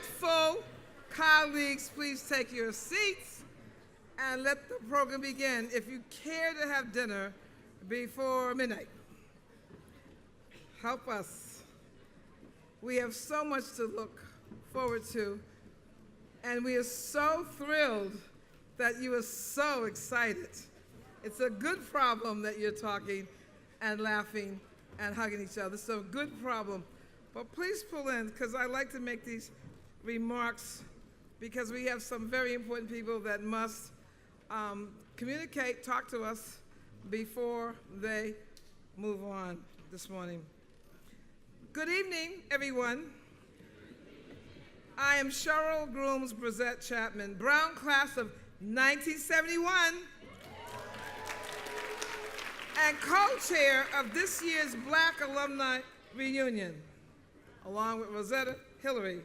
Respectful colleagues, please take your seats and let the program begin. If you care to have dinner before midnight, help us. We have so much to look forward to, and we are so thrilled that you are so excited. It's a good problem that you're talking and laughing and hugging each other. It's a good problem. But please pull in, because I like to make these remarks because we have some very important people that must communicate, talk to us before they move on this morning. Good evening, everyone. I am Sheryl Grooms Brissett Chapman, Brown class of 1971, and co-chair of this year's Black Alumni Reunion, along with Rosetta Hillary.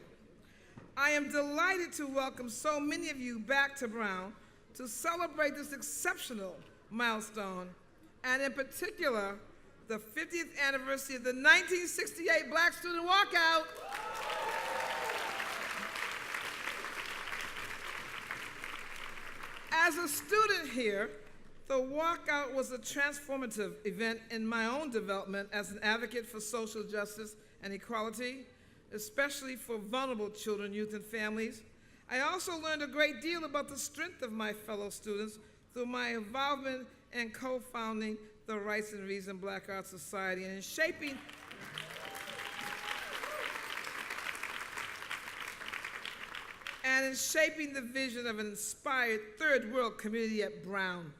I am delighted to welcome so many of you back to Brown to celebrate this exceptional milestone, and in particular, the 50th anniversary of the 1968 Black Student Walkout. As a student here, the walkout was a transformative event in my own development as an advocate for social justice and equality, especially for vulnerable children, youth, and families. I also learned a great deal about the strength of my fellow students through my involvement in co-founding the Rights and Reason Black Art Society and in shaping the vision of an inspired third world community at Brown.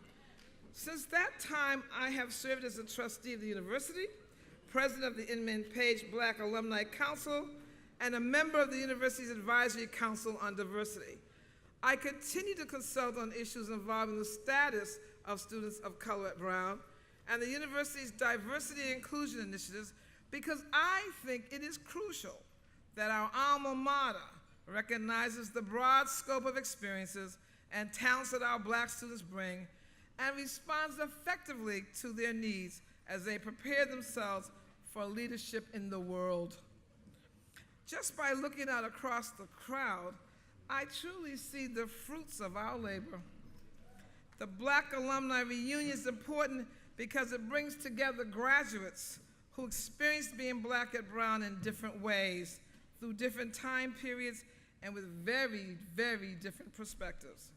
Since that time, I have served as a trustee of the university, president of the Inman Page Black Alumni Council, and a member of the university's Advisory Council on Diversity. I continue to consult on issues involving the status of students of color at Brown and the university's diversity and inclusion initiatives because I think it is crucial that our alma mater recognizes the broad scope of experiences and talents that our Black students bring and responds effectively to their needs as they prepare themselves for leadership in the world. Just by looking out across the crowd, I truly see the fruits of our labor. The Black Alumni Reunion is important because it brings together graduates who experienced being Black at Brown in different ways, through different time periods, and with very, very different perspectives.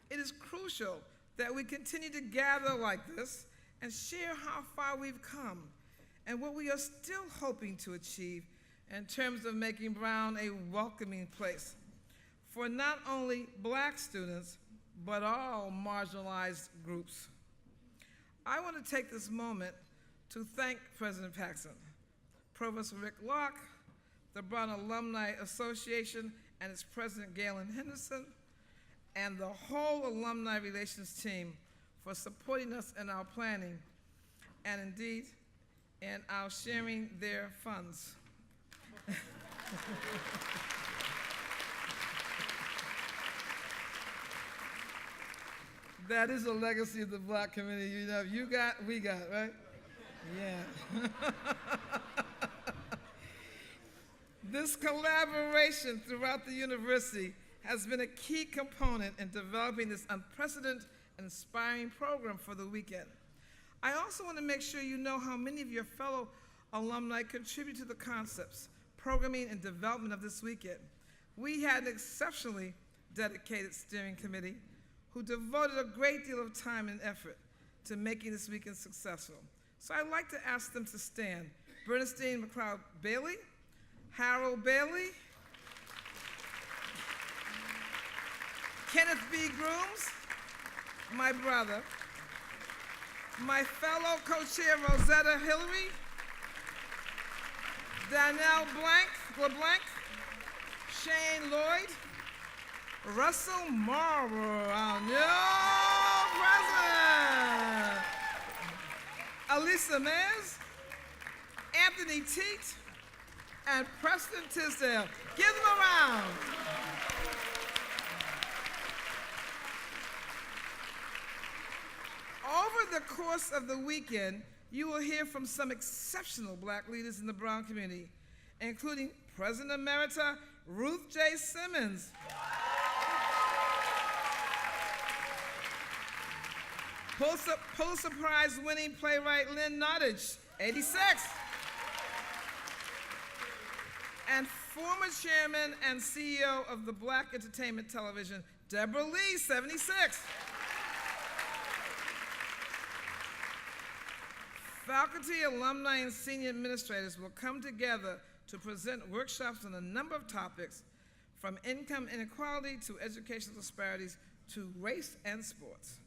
It is crucial that we continue to gather like this and share how far we've come and what we are still hoping to achieve in terms of making Brown a welcoming place for not only Black students, but all marginalized groups. I want to take this moment to thank President Paxson, Provost Rick Locke, the Brown Alumni Association and its president, Galen Henderson, and the whole alumni relations team for supporting us in our planning and indeed in our sharing their funds. That is a legacy of the Black community. You know, you got, we got, right? Yeah. This collaboration throughout the university has been a key component in developing this unprecedented and inspiring program for the weekend. I also want to make sure you know how many of your fellow alumni contribute to the concepts, programming, and development of this weekend. We had an exceptionally dedicated steering committee who devoted a great deal of time and effort to making this weekend successful. So I'd like to ask them to stand. Bernstein McLeod Bailey, Harold Bailey, Kenneth B. Grooms, my brother, my fellow co-chair Rosetta Hillary, Danielle LeBlanc, Shane Lloyd, Russell Marlborough, our new president, Elisa Mays, Anthony Teat, and Preston Tisdale. Give them a round. Over the course of the weekend, you will hear from some exceptional Black leaders in the Brown community, including President Emerita Ruth J. Simmons. Pulitzer Prize winning playwright Lynn Nottage, 86. And former chairman and CEO of the Black Entertainment Television, Deborah Lee, 76. Faculty, alumni, and senior administrators will come together to present workshops on a number of topics, from income inequality to educational disparities to race and sports.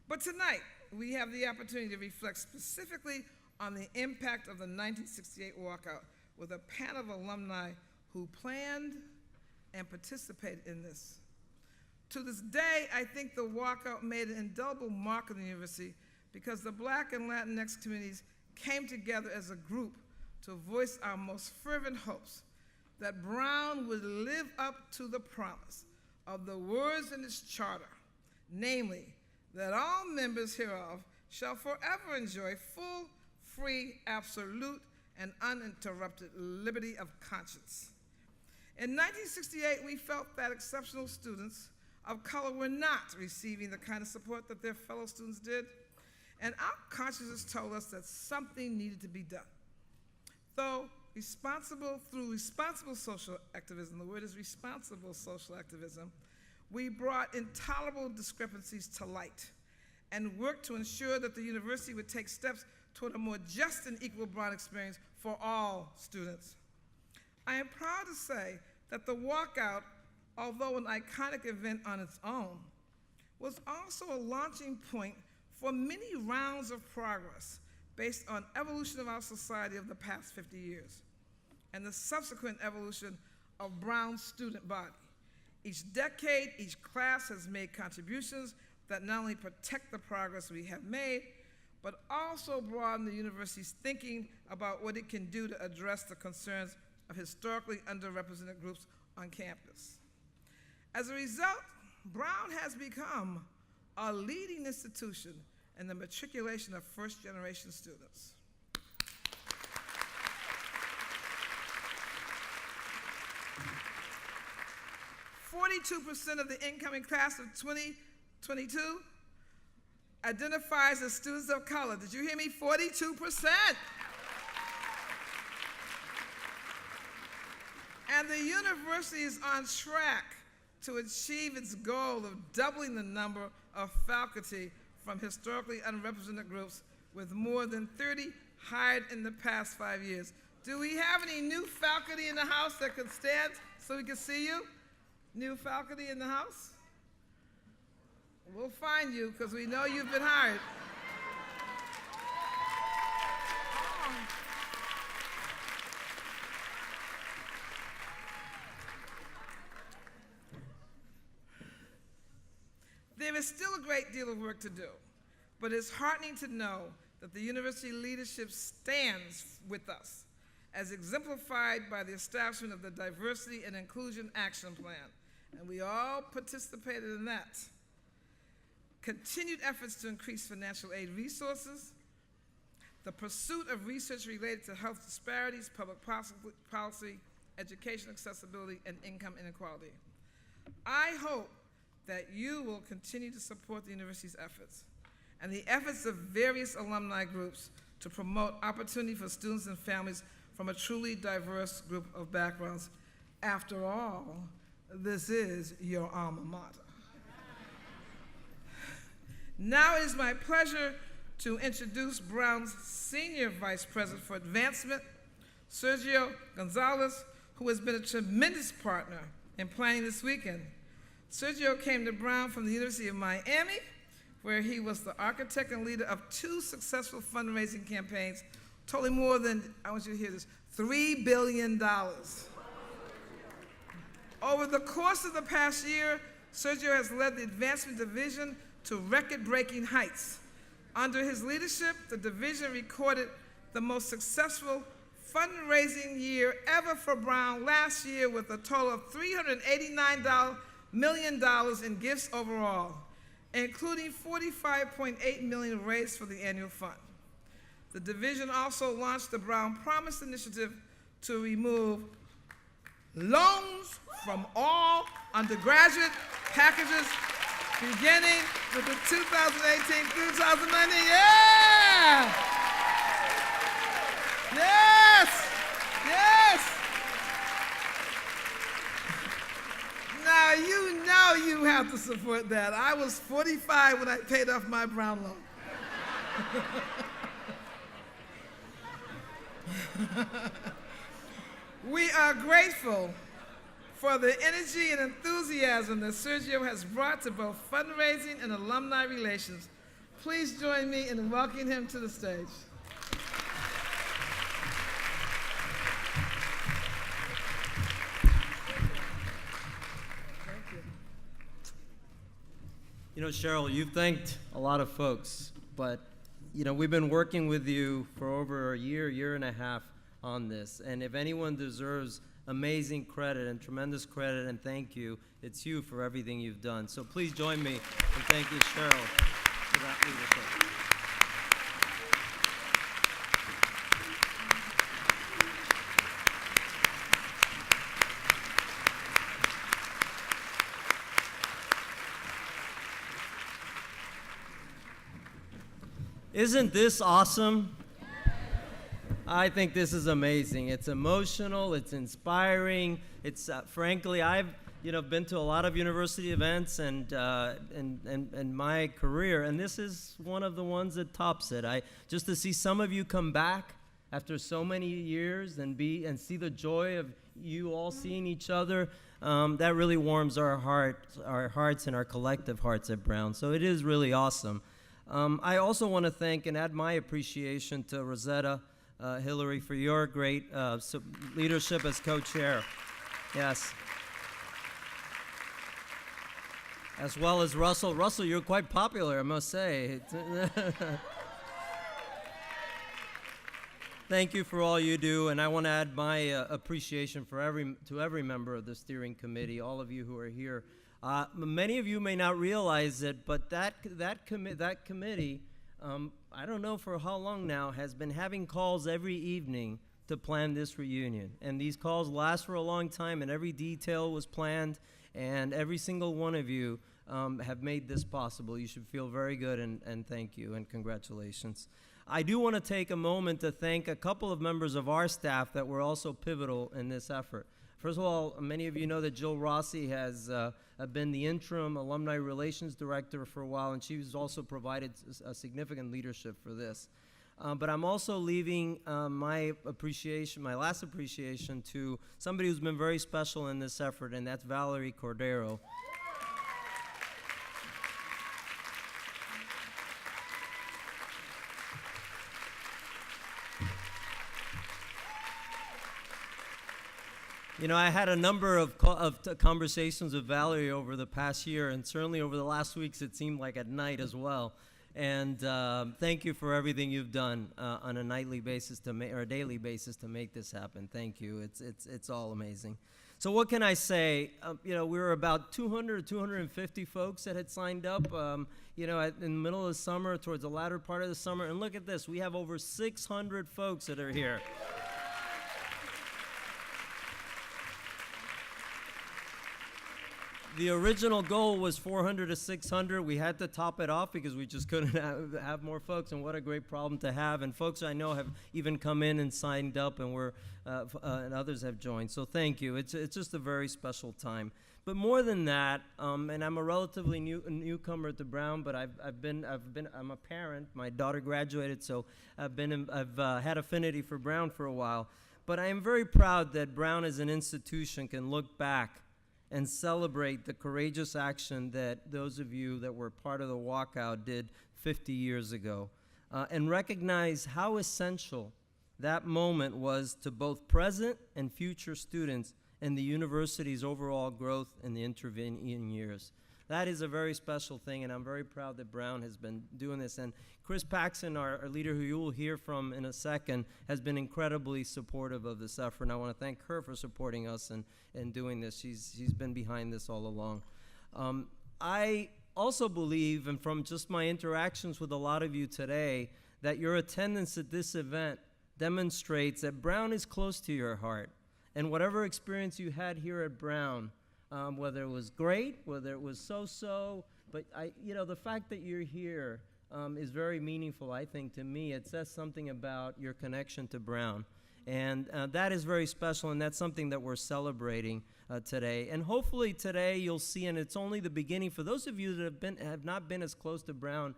But tonight, we have the opportunity to reflect specifically on the impact of the 1968 walkout with a panel of alumni who planned and participated in this. To this day, I think the walkout made an indelible mark on the university because the Black and Latinx communities came together as a group to voice our most fervent hopes that Brown would live up to the promise of the words in its charter, namely, that all members hereof shall forever enjoy full, free, absolute, and uninterrupted liberty of conscience. In 1968, we felt that exceptional students of color were not receiving the kind of support that their fellow students did, and our consciences told us that something needed to be done. Through responsible social activism, the word is responsible social activism, we brought intolerable discrepancies to light and worked to ensure that the university would take steps toward a more just and equal Brown experience for all students. I am proud to say that the walkout, although an iconic event on its own, was also a launching point for many rounds of progress based on evolution of our society of the past 50 years and the subsequent evolution of Brown's student body. Each decade, each class has made contributions that not only protect the progress we have made, but also broaden the university's thinking about what it can do to address the concerns of historically underrepresented groups on campus. As a result, Brown has become a leading institution in the matriculation of first-generation students. 42% of the incoming class of 2022 identifies as students of color. Did you hear me? 42%. And the university is on track to achieve its goal of doubling the number of faculty from historically unrepresented groups, with more than 30 hired in the past 5 years. Do we have any new faculty in the house that could stand so we can see you? New faculty in the house? We'll find you because we know you've been hired. There is still a great deal of work to do, but it's heartening to know that the university leadership stands with us, as exemplified by the establishment of the Diversity and Inclusion Action Plan, and we all participated in that. Continued efforts to increase financial aid resources, the pursuit of research related to health disparities, public policy, education accessibility, and income inequality. I hope that you will continue to support the university's efforts and the efforts of various alumni groups to promote opportunity for students and families from a truly diverse group of backgrounds. After all, this is your alma mater. Now it is my pleasure to introduce Brown's Senior Vice President for Advancement, Sergio Gonzalez, who has been a tremendous partner in planning this weekend. Sergio came to Brown from the University of Miami, where he was the architect and leader of 2 successful fundraising campaigns, totaling more than, I want you to hear this, $3 billion. Over the course of the past year, Sergio has led the Advancement Division to record-breaking heights. Under his leadership, the division recorded the most successful fundraising year ever for Brown last year, with a total of $389 million in gifts overall, including $45.8 million raised for the annual fund. The division also launched the Brown Promise initiative to remove loans from all undergraduate packages beginning with the 2018-2019. Yeah! Yes! Yes! Now, you know you have to support that. I was 45 when I paid off my Brown loan. We are grateful for the energy and enthusiasm that Sergio has brought to both fundraising and alumni relations. Please join me in welcoming him to the stage. You know, Sheryl, you've thanked a lot of folks, but we've been working with you for over a year and a half on this, and if anyone deserves amazing credit and tremendous credit and thank you, it's you for everything you've done. So please join me in thanking Sheryl for that leadership. Isn't this awesome? I think this is amazing. It's emotional, it's inspiring. It's frankly, I've been to a lot of university events and my career, and this is one of the ones that tops it. Just to see some of you come back after so many years and see the joy of you all seeing each other, that really warms our hearts and our collective hearts at Brown. So it is really awesome. I also want to thank and add my appreciation to Rosetta Hillary for your great leadership as co-chair. Yes. As well as Russell. Russell, you're quite popular, I must say. Thank you for all you do, and I want to add my appreciation to every member of the steering committee, all of you who are here. Many of you may not realize it, but that committee, I don't know for how long now, has been having calls every evening to plan this reunion. And these calls last for a long time, and every detail was planned, and every single one of you have made this possible. You should feel very good, and thank you, and congratulations. I do want to take a moment to thank a couple of members of our staff that were also pivotal in this effort. First of all, many of you know that Jill Rossi has been the interim alumni relations director for a while, and she's also provided a significant leadership for this. But I'm also leaving my last appreciation to somebody who's been very special in this effort, and that's Valerie Cordero. I had a number of conversations with Valerie over the past year, and certainly over the last weeks, it seemed like at night as well. And thank you for everything you've done on a nightly basis or a daily basis to make this happen. Thank you. It's all amazing. So what can I say? We were about 200 or 250 folks that had signed up, in the middle of the summer, towards the latter part of the summer. And look at this. We have over 600 folks that are here. The original goal was 400 to 600. We had to top it off because we just couldn't have more folks, and what a great problem to have. And folks I know have even come in and signed up, and and others have joined. So thank you. It's just a very special time. But more than that, and I'm a relatively newcomer to Brown, but I'm a parent. My daughter graduated, so I've had affinity for Brown for a while. But I am very proud that Brown as an institution can look back and celebrate the courageous action that those of you that were part of the walkout did 50 years ago, and recognize how essential that moment was to both present and future students and the university's overall growth in the intervening years. That is a very special thing, and I'm very proud that Brown has been doing this. And Chris Paxson, our leader, who you will hear from in a second, has been incredibly supportive of this effort, and I want to thank her for supporting us and doing this. She's been behind this all along. I also believe, and from just my interactions with a lot of you today, that your attendance at this event demonstrates that Brown is close to your heart, And whatever experience you had here at Brown, whether it was great, whether it was so-so, but the fact that you're here is very meaningful, I think, to me. It says something about your connection to Brown. And that is very special, and that's something that we're celebrating today. And hopefully today you'll see, and it's only the beginning, for those of you that have not been as close to Brown,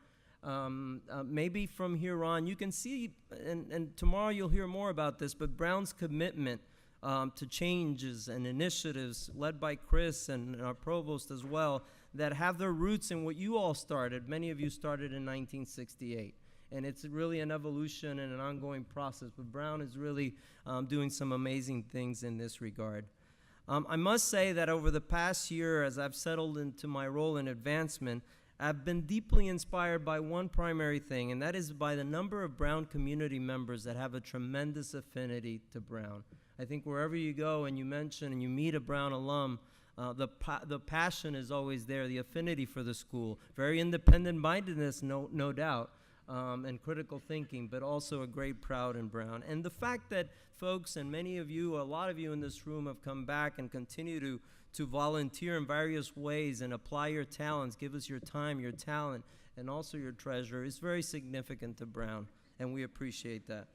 maybe from here on, you can see, and tomorrow you'll hear more about this, but Brown's commitment to changes and initiatives led by Chris and our provost as well, that have their roots in what you all started. Many of you started in 1968. And it's really an evolution and an ongoing process. But Brown is really doing some amazing things in this regard. I must say that over the past year, as I've settled into my role in advancement, I've been deeply inspired by one primary thing, and that is by the number of Brown community members that have a tremendous affinity to Brown. I think wherever you go and you mention and you meet a Brown alum, the passion is always there, the affinity for the school, very independent-mindedness, no doubt. And critical thinking, but also a great pride in Brown. And the fact that folks, and many of you, a lot of you in this room have come back and continue to volunteer in various ways and apply your talents, give us your time, your talent, and also your treasure is very significant to Brown, and we appreciate that.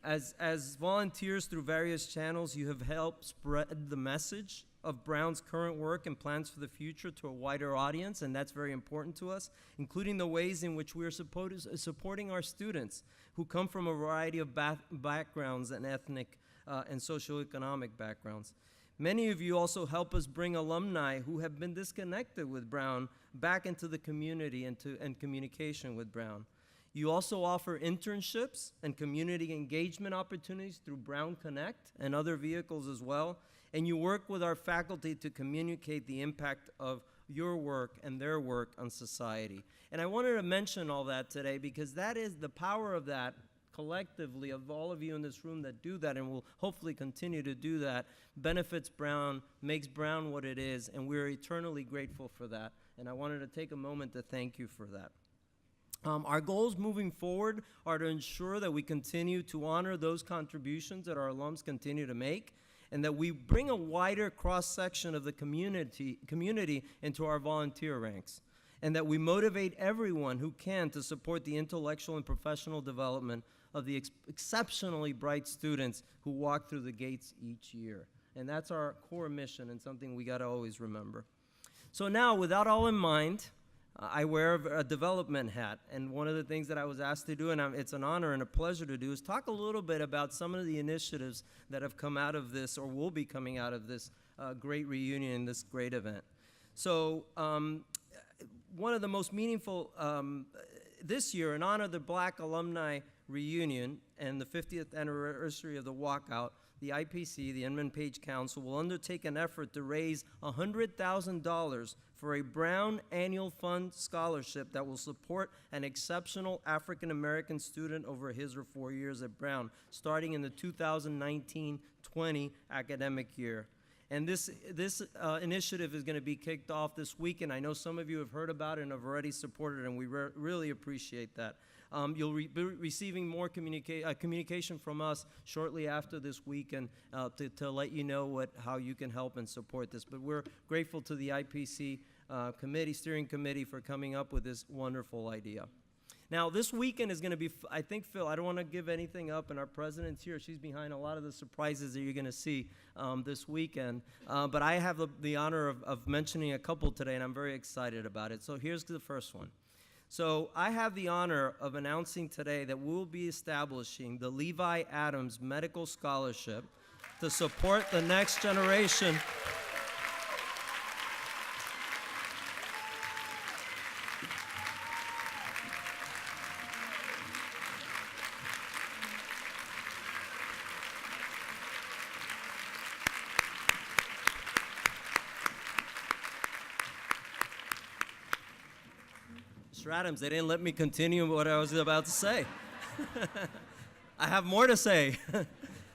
As volunteers through various channels, you have helped spread the message of Brown's current work and plans for the future to a wider audience, and that's very important to us, including the ways in which we are supporting our students who come from a variety of backgrounds and ethnic and socioeconomic backgrounds. Many of you also help us bring alumni who have been disconnected with Brown back into the community and communication with Brown. You also offer internships and community engagement opportunities through Brown Connect and other vehicles as well. And you work with our faculty to communicate the impact of your work and their work on society. And I wanted to mention all that today because that is the power of that collectively, of all of you in this room that do that and will hopefully continue to do that, benefits Brown, makes Brown what it is, and we're eternally grateful for that. And I wanted to take a moment to thank you for that. Our goals moving forward are to ensure that we continue to honor those contributions that our alums continue to make, and that we bring a wider cross-section of the community into our volunteer ranks, and that we motivate everyone who can to support the intellectual and professional development of the exceptionally bright students who walk through the gates each year. And that's our core mission and something we got to always remember. So now, with that all in mind, I wear a development hat, and one of the things that I was asked to do, and it's an honor and a pleasure to do, is talk a little bit about some of the initiatives that have come out of this or will be coming out of this great reunion, this great event. So one of the most meaningful this year, in honor of the Black Alumni Reunion and the 50th anniversary of the Walkout, the IPC, the Inman Page Council, will undertake an effort to raise $100,000 for a Brown Annual Fund scholarship that will support an exceptional African-American student over his or 4 years at Brown, starting in the 2019-20 academic year. And this initiative is going to be kicked off this week, and I know some of you have heard about it and have already supported it, and we really appreciate that. You'll be receiving more communication from us shortly after this week, and to let you know how you can help and support this. But we're grateful to the IPC steering committee for coming up with this wonderful idea. Now, this weekend is going to be, I think, Phil, I don't want to give anything up, and our president's here. She's behind a lot of the surprises that you're going to see this weekend. But I have the honor of mentioning a couple today, and I'm very excited about it. So here's the first one. So I have the honor of announcing today that we'll be establishing the Levi Adams Medical Scholarship to support the next generation Adams, they didn't let me continue what I was about to say. I have more to say.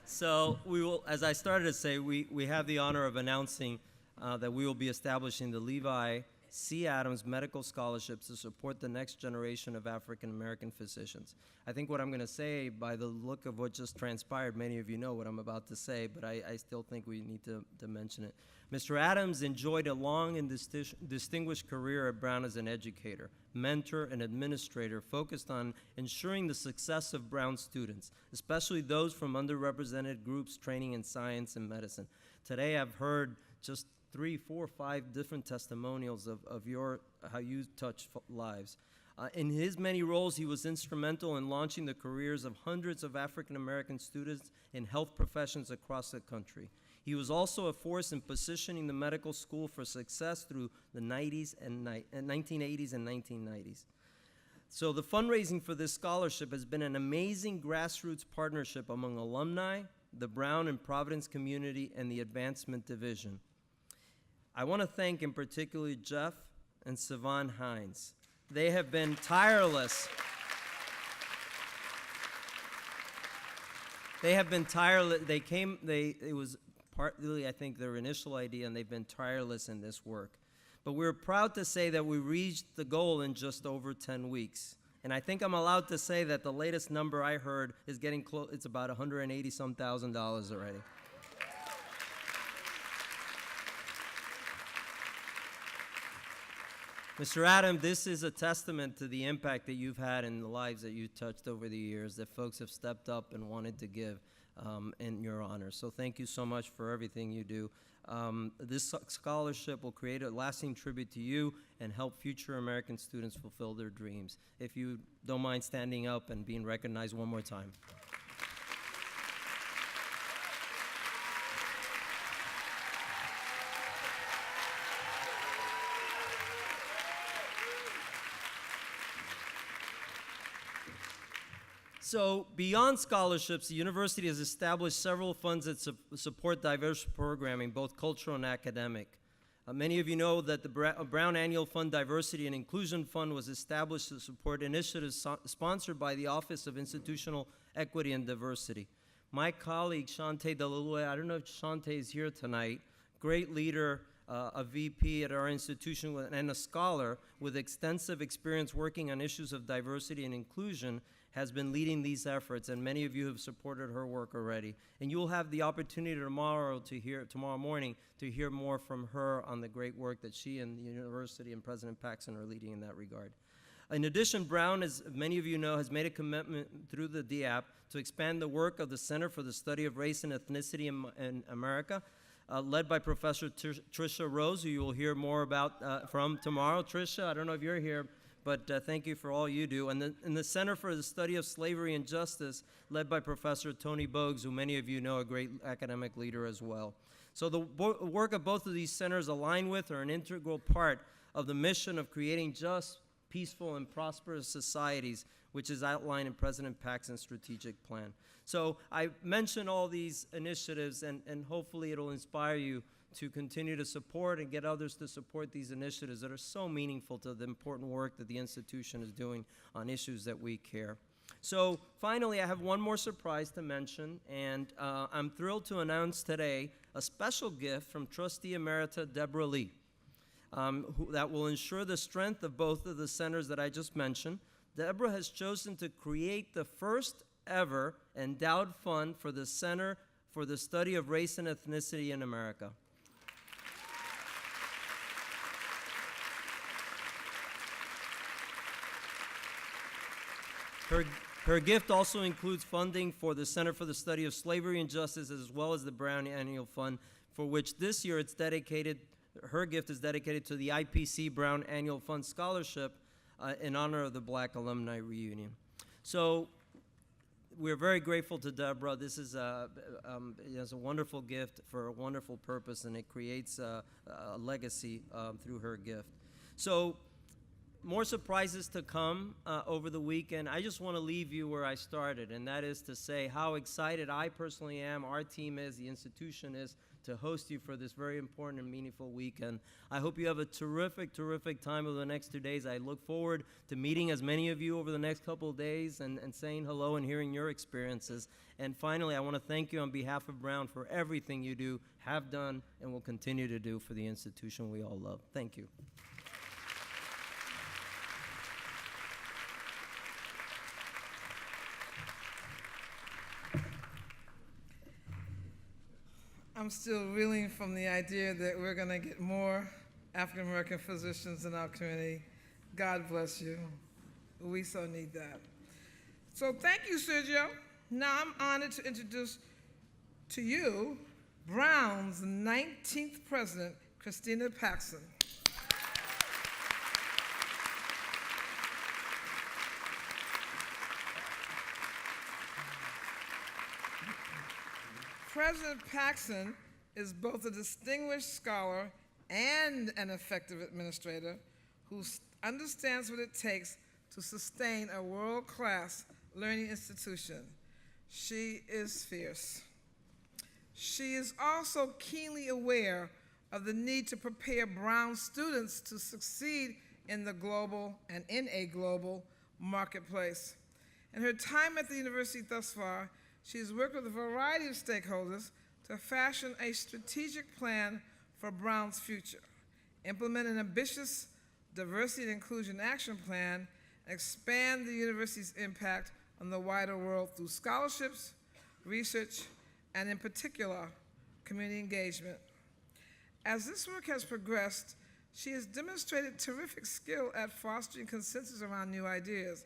So we will, as I started to say, we have the honor of announcing that we will be establishing the Levi C. Adams Medical Scholarships to support the next generation of African American physicians. I think what I'm going to say, by the look of what just transpired, many of you know what I'm about to say, but I still think we need to mention it. Mr. Adams enjoyed a long and distinguished career at Brown as an educator, mentor, and administrator focused on ensuring the success of Brown students, especially those from underrepresented groups training in science and medicine. Today I've heard just 3, 4, 5 different testimonials of how you touch lives. In his many roles, he was instrumental in launching the careers of hundreds of African American students in health professions across the country. He was also a force in positioning the medical school for success through the 1980s and 1990s. So the fundraising for this scholarship has been an amazing grassroots partnership among alumni, the Brown and Providence community, and the Advancement Division. I want to thank in particular Jeff and Sivan Hines. They have been tireless. They have been tireless. It was partly, I think, their initial idea, and they've been tireless in this work. But we're proud to say that we reached the goal in just over 10 weeks. And I think I'm allowed to say that the latest number I heard is getting close. It's about $180-some thousand already. Mr. Adam, this is a testament to the impact that you've had in the lives that you've touched over the years, that folks have stepped up and wanted to give in your honor. So thank you so much for everything you do. This scholarship will create a lasting tribute to you and help future American students fulfill their dreams. If you don't mind standing up and being recognized one more time. So beyond scholarships, the university has established several funds that support diverse programming, both cultural and academic. Many of you know that the Brown Annual Fund Diversity and Inclusion Fund was established to support initiatives sponsored by the Office of Institutional Equity and Diversity. My colleague, Shante Delaloy, I don't know if Shante is here tonight, great leader, a VP at our institution and a scholar with extensive experience working on issues of diversity and inclusion, has been leading these efforts, and many of you have supported her work already. And you'll have the opportunity tomorrow morning to hear more from her on the great work that she and the university and President Paxson are leading in that regard. In addition, Brown, as many of you know, has made a commitment through the DAP to expand the work of the Center for the Study of Race and Ethnicity in America, led by Professor Tricia Rose, who you will hear more about from tomorrow. Tricia, I don't know if you're here, but thank you for all you do. And the Center for the Study of Slavery and Justice, led by Professor Tony Bogues, who many of you know, a great academic leader as well. So the work of both of these centers align with or an integral part of the mission of creating just, peaceful, and prosperous societies, which is outlined in President Paxson's strategic plan. So I mention all these initiatives, and hopefully it'll inspire you to continue to support and get others to support these initiatives that are so meaningful to the important work that the institution is doing on issues that we care. So finally, I have one more surprise to mention, and I'm thrilled to announce today a special gift from Trustee Emerita Deborah Lee that will ensure the strength of both of the centers that I just mentioned. Deborah has chosen to create the first ever endowed fund for the Center for the Study of Race and Ethnicity in America. Her gift also includes funding for the Center for the Study of Slavery and Justice, as well as the Brown Annual Fund, for which this year it's dedicated, her gift is dedicated to the IPC Brown Annual Fund Scholarship in honor of the Black Alumni Reunion. So we're very grateful to Deborah. This is a wonderful gift for a wonderful purpose, and it creates a legacy through her gift. So more surprises to come over the weekend. I just want to leave you where I started, and that is to say how excited I personally am, our team is, the institution is, to host you for this very important and meaningful weekend. I hope you have a terrific, terrific time over the next 2 days. I look forward to meeting as many of you over the next couple of days and saying hello and hearing your experiences. And finally, I want to thank you on behalf of Brown for everything you do, have done, and will continue to do for the institution we all love. Thank you. I'm still reeling from the idea that we're going to get more African American physicians in our community. God bless you. We so need that. So thank you, Sergio. Now I'm honored to introduce to you Brown's 19th president, Christina Paxson. President Paxson is both a distinguished scholar and an effective administrator who understands what it takes to sustain a world-class learning institution. She is fierce. She is also keenly aware of the need to prepare Brown students to succeed in the global and in a global marketplace. In her time at the university thus far, she has worked with a variety of stakeholders to fashion a strategic plan for Brown's future, implement an ambitious diversity and inclusion action plan, and expand the university's impact on the wider world through scholarships, research, and in particular, community engagement. As this work has progressed, she has demonstrated terrific skill at fostering consensus around new ideas,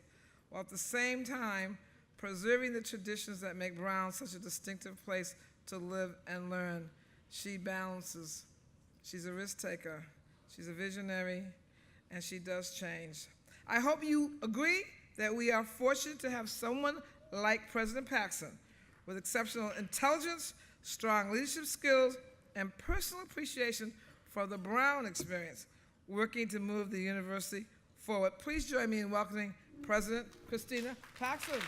while at the same time preserving the traditions that make Brown such a distinctive place to live and learn. She balances. She's a risk taker. She's a visionary, and she does change. I hope you agree that we are fortunate to have someone like President Paxson with exceptional intelligence, strong leadership skills, and personal appreciation for the Brown experience, working to move the university forward. Please join me in welcoming President Christina Paxson.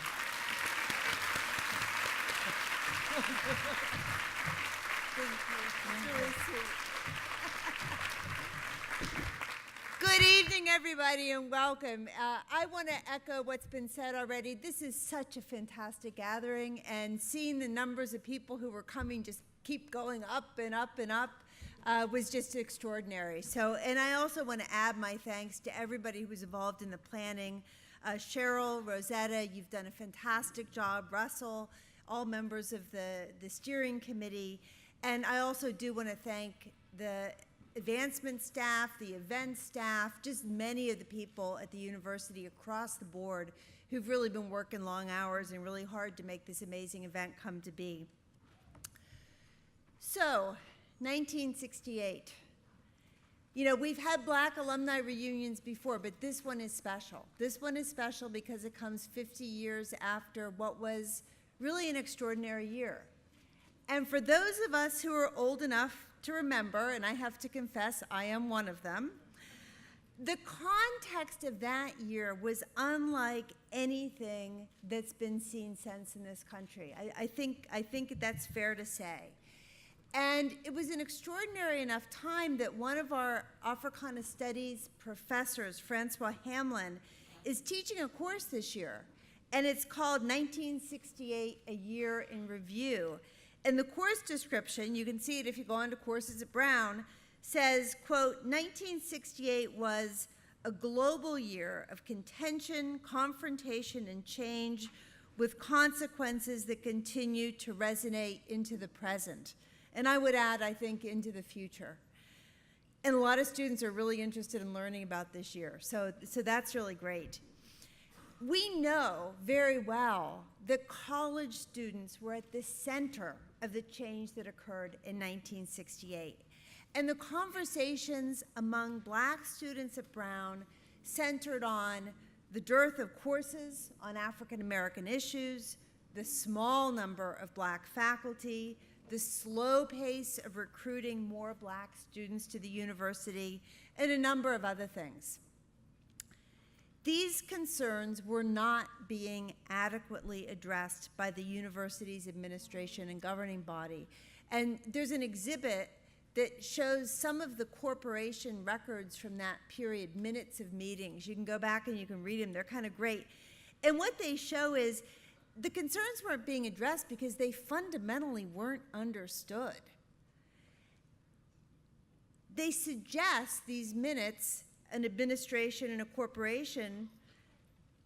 Good evening, everybody, and welcome. I want to echo what's been said already. This is such a fantastic gathering, and seeing the numbers of people who were coming just keep going up and up and up was just extraordinary. So, and I also want to add my thanks to everybody who was involved in the planning. Sheryl, Rosetta, you've done a fantastic job. Russell, all members of the steering committee. And I also do want to thank the advancement staff, the event staff, just many of the people at the university across the board who've really been working long hours and really hard to make this amazing event come to be. So, 1968. You know, we've had Black Alumni Reunions before, but this one is special. This one is special because it comes 50 years after what was really an extraordinary year. And for those of us who are old enough to remember, and I have to confess I am one of them, the context of that year was unlike anything that's been seen since in this country. I think that's fair to say. And it was an extraordinary enough time that one of our Africana Studies professors, Francois Hamlin, is teaching a course this year. And it's called 1968, A Year in Review. And the course description, you can see it if you go onto courses at Brown, says, quote, 1968 was a global year of contention, confrontation, and change with consequences that continue to resonate into the present. And I would add, I think, into the future. And a lot of students are really interested in learning about this year. So that's really great. We know very well that college students were at the center of the change that occurred in 1968. And the conversations among Black students at Brown centered on the dearth of courses on African American issues, the small number of Black faculty, the slow pace of recruiting more Black students to the university, and a number of other things. These concerns were not being adequately addressed by the university's administration and governing body. And there's an exhibit that shows some of the corporation records from that period, minutes of meetings. You can go back and you can read them. They're kind of great. And what they show is the concerns weren't being addressed because they fundamentally weren't understood. They suggest, these minutes, an administration and a corporation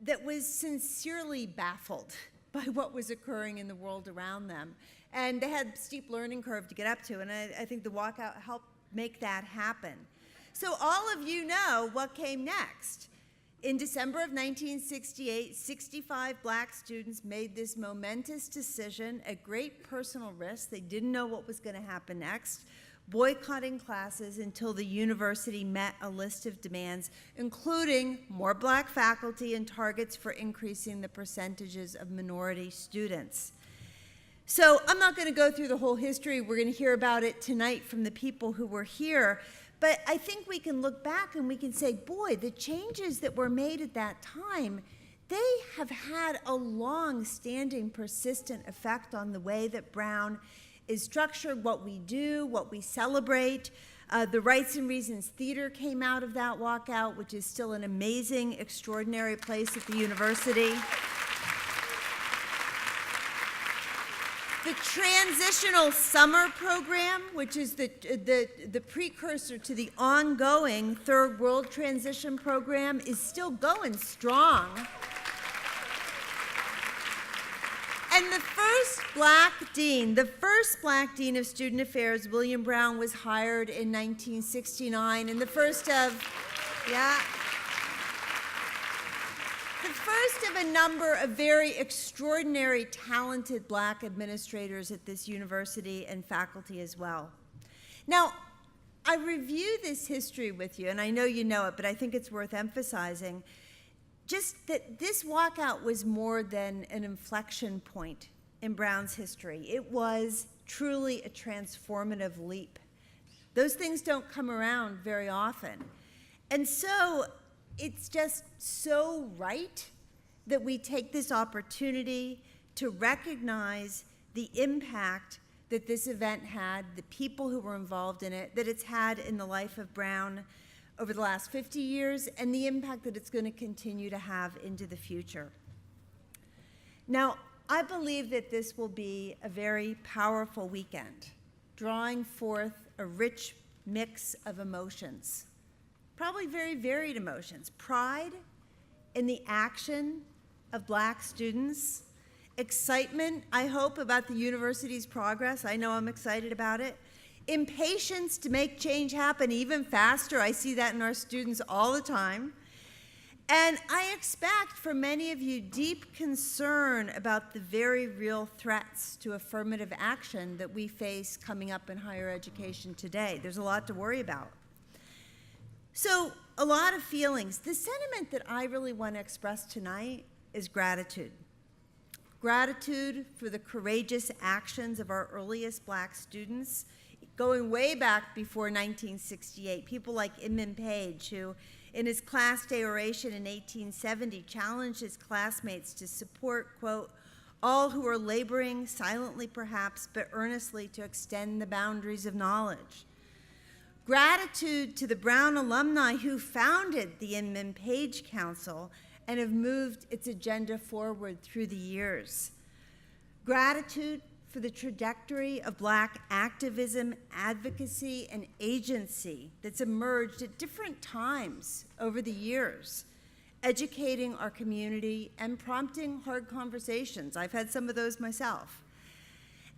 that was sincerely baffled by what was occurring in the world around them. And they had a steep learning curve to get up to, and I think the walkout helped make that happen. So all of you know what came next. In December of 1968, 65 black students made this momentous decision at great personal risk. They didn't know what was going to happen next, boycotting classes until the university met a list of demands, including more black faculty and targets for increasing the percentages of minority students. So I'm not going to go through the whole history. We're going to hear about it tonight from the people who were here. But I think we can look back and we can say, boy, the changes that were made at that time, they have had a long-standing, persistent effect on the way that Brown is structured, what we do, what we celebrate. The Rights and Reasons Theater came out of that walkout, which is still an amazing, extraordinary place at the university. The Transitional Summer Program, which is the precursor to the ongoing Third World Transition Program, is still going strong. And the first black dean of Student Affairs, William Brown, was hired in 1969, and the first of a number of very extraordinary, talented black administrators at this university and faculty as well. Now, I review this history with you, and I know you know it, but I think it's worth emphasizing, just that this walkout was more than an inflection point in Brown's history. It was truly a transformative leap. Those things don't come around very often. And so it's just so right that we take this opportunity to recognize the impact that this event had, the people who were involved in it, that it's had in the life of Brown over the last 50 years, and the impact that it's going to continue to have into the future. Now, I believe that this will be a very powerful weekend, drawing forth a rich mix of emotions, probably very varied emotions: pride in the action of black students, excitement, I hope, about the university's progress. I know I'm excited about it. Impatience to make change happen even faster. I see that in our students all the time. And I expect for many of you deep concern about the very real threats to affirmative action that we face coming up in higher education today. There's a lot to worry about. So, a lot of feelings. The sentiment that I really want to express tonight is gratitude. Gratitude for the courageous actions of our earliest black students, going way back before 1968. People like Inman Page, who in his class day oration in 1870 challenged his classmates to support, quote, all who are laboring silently perhaps, but earnestly to extend the boundaries of knowledge. Gratitude to the Brown alumni who founded the Inman Page Council and have moved its agenda forward through the years. Gratitude for the trajectory of black activism, advocacy, and agency that's emerged at different times over the years, educating our community and prompting hard conversations. I've had some of those myself.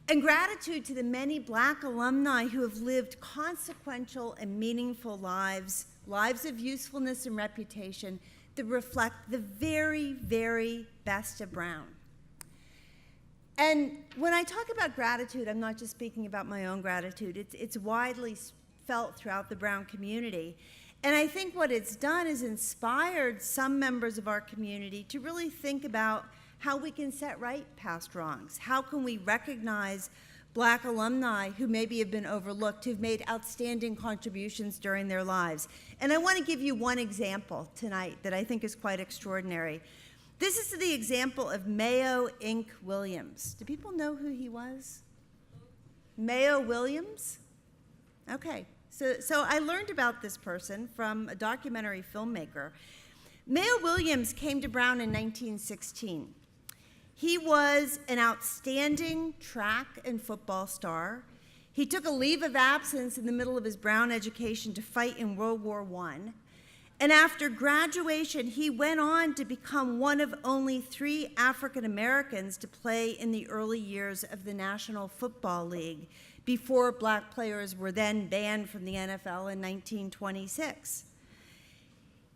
And gratitude to the many black alumni who have lived consequential and meaningful lives, lives of usefulness and reputation that reflect the very, very best of Brown. And when I talk about gratitude, I'm not just speaking about my own gratitude. It's widely felt throughout the Brown community. And I think what it's done is inspired some members of our community to really think about how we can set right past wrongs. How can we recognize black alumni who maybe have been overlooked, who've made outstanding contributions during their lives? And I want to give you one example tonight that I think is quite extraordinary. This is the example of Mayo Inc. Williams. Do people know who he was? Mayo Williams? Okay, so I learned about this person from a documentary filmmaker. Mayo Williams came to Brown in 1916. He was an outstanding track and football star. He took a leave of absence in the middle of his Brown education to fight in World War I. And after graduation, he went on to become one of only 3 African Americans to play in the early years of the National Football League, before black players were then banned from the NFL in 1926.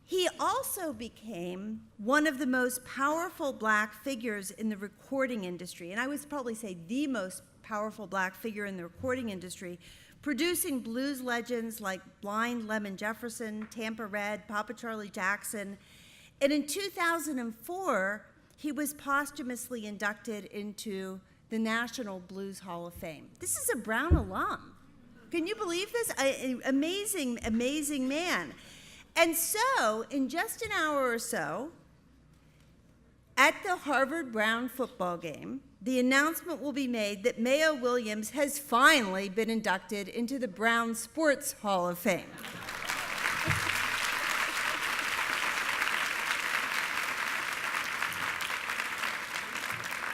He also became one of the most powerful black figures in the recording industry, and I would probably say the most powerful black figure in the recording industry, producing blues legends like Blind Lemon Jefferson, Tampa Red, Papa Charlie Jackson. And in 2004, he was posthumously inducted into the National Blues Hall of Fame. This is a Brown alum. Can you believe this? Amazing, amazing man. And so, in just an hour or so, at the Harvard-Brown football game, the announcement will be made that Mayo Williams has finally been inducted into the Brown Sports Hall of Fame.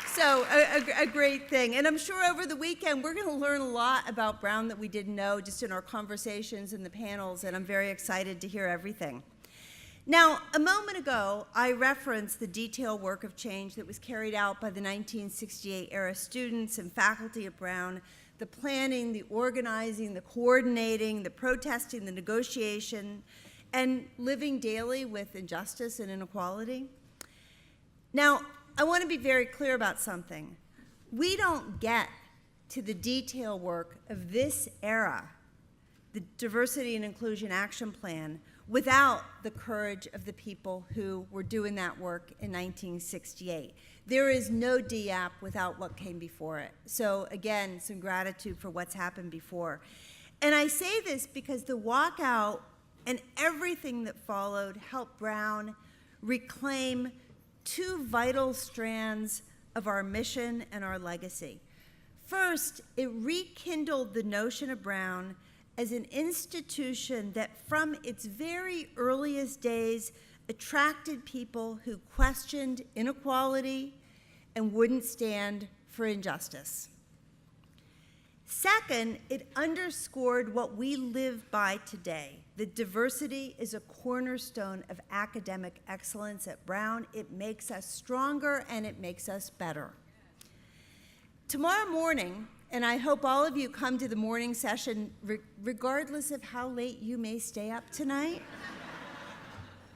So a great thing. And I'm sure over the weekend we're going to learn a lot about Brown that we didn't know just in our conversations and the panels, and I'm very excited to hear everything. Now, a moment ago, I referenced the detailed work of change that was carried out by the 1968-era students and faculty at Brown, the planning, the organizing, the coordinating, the protesting, the negotiation, and living daily with injustice and inequality. Now, I want to be very clear about something. We don't get to the detailed work of this era, the Diversity and Inclusion Action Plan, without the courage of the people who were doing that work in 1968. There is no DAP without what came before it. So again, some gratitude for what's happened before. And I say this because the walkout and everything that followed helped Brown reclaim 2 vital strands of our mission and our legacy. First, it rekindled the notion of Brown as an institution that from its very earliest days attracted people who questioned inequality and wouldn't stand for injustice. Second, it underscored what we live by today, that diversity is a cornerstone of academic excellence at Brown. It makes us stronger and it makes us better. Tomorrow morning, and I hope all of you come to the morning session regardless of how late you may stay up tonight.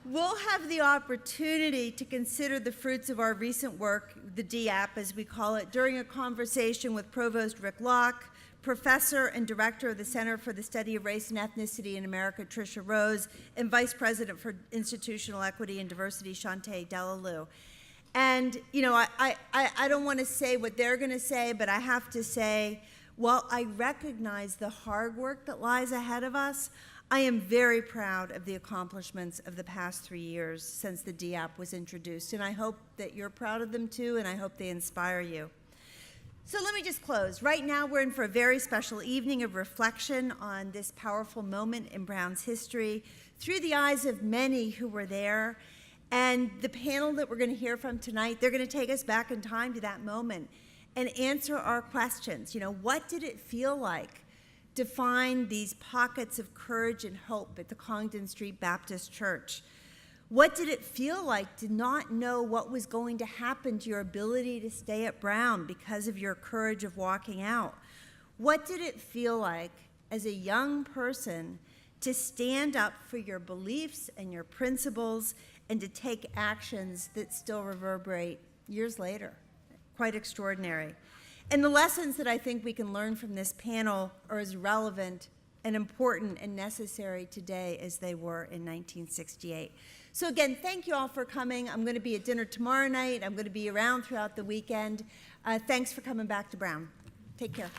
We'll have the opportunity to consider the fruits of our recent work, the DAP as we call it, during a conversation with Provost Rick Locke, Professor and Director of the Center for the Study of Race and Ethnicity in America, Tricia Rose, and Vice President for Institutional Equity and Diversity, Shantae Delalue. And, you know, I don't want to say what they're going to say, but I have to say, while I recognize the hard work that lies ahead of us, I am very proud of the accomplishments of the past 3 years since the DAP was introduced, and I hope that you're proud of them too, and I hope they inspire you. So let me just close. Right now we're in for a very special evening of reflection on this powerful moment in Brown's history through the eyes of many who were there. And the panel that we're going to hear from tonight, they're going to take us back in time to that moment and answer our questions. You know, what did it feel like to find these pockets of courage and hope at the Congdon Street Baptist Church? What did it feel like to not know what was going to happen to your ability to stay at Brown because of your courage of walking out? What did it feel like as a young person to stand up for your beliefs and your principles and to take actions that still reverberate years later? Quite extraordinary. And the lessons that I think we can learn from this panel are as relevant and important and necessary today as they were in 1968. So again, thank you all for coming. I'm going to be at dinner tomorrow night. I'm going to be around throughout the weekend. Thanks for coming back to Brown. Take care.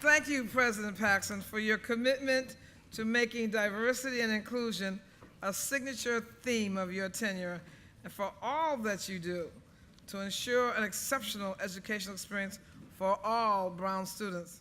Thank you, President Paxson, for your commitment to making diversity and inclusion a signature theme of your tenure, and for all that you do to ensure an exceptional educational experience for all Brown students.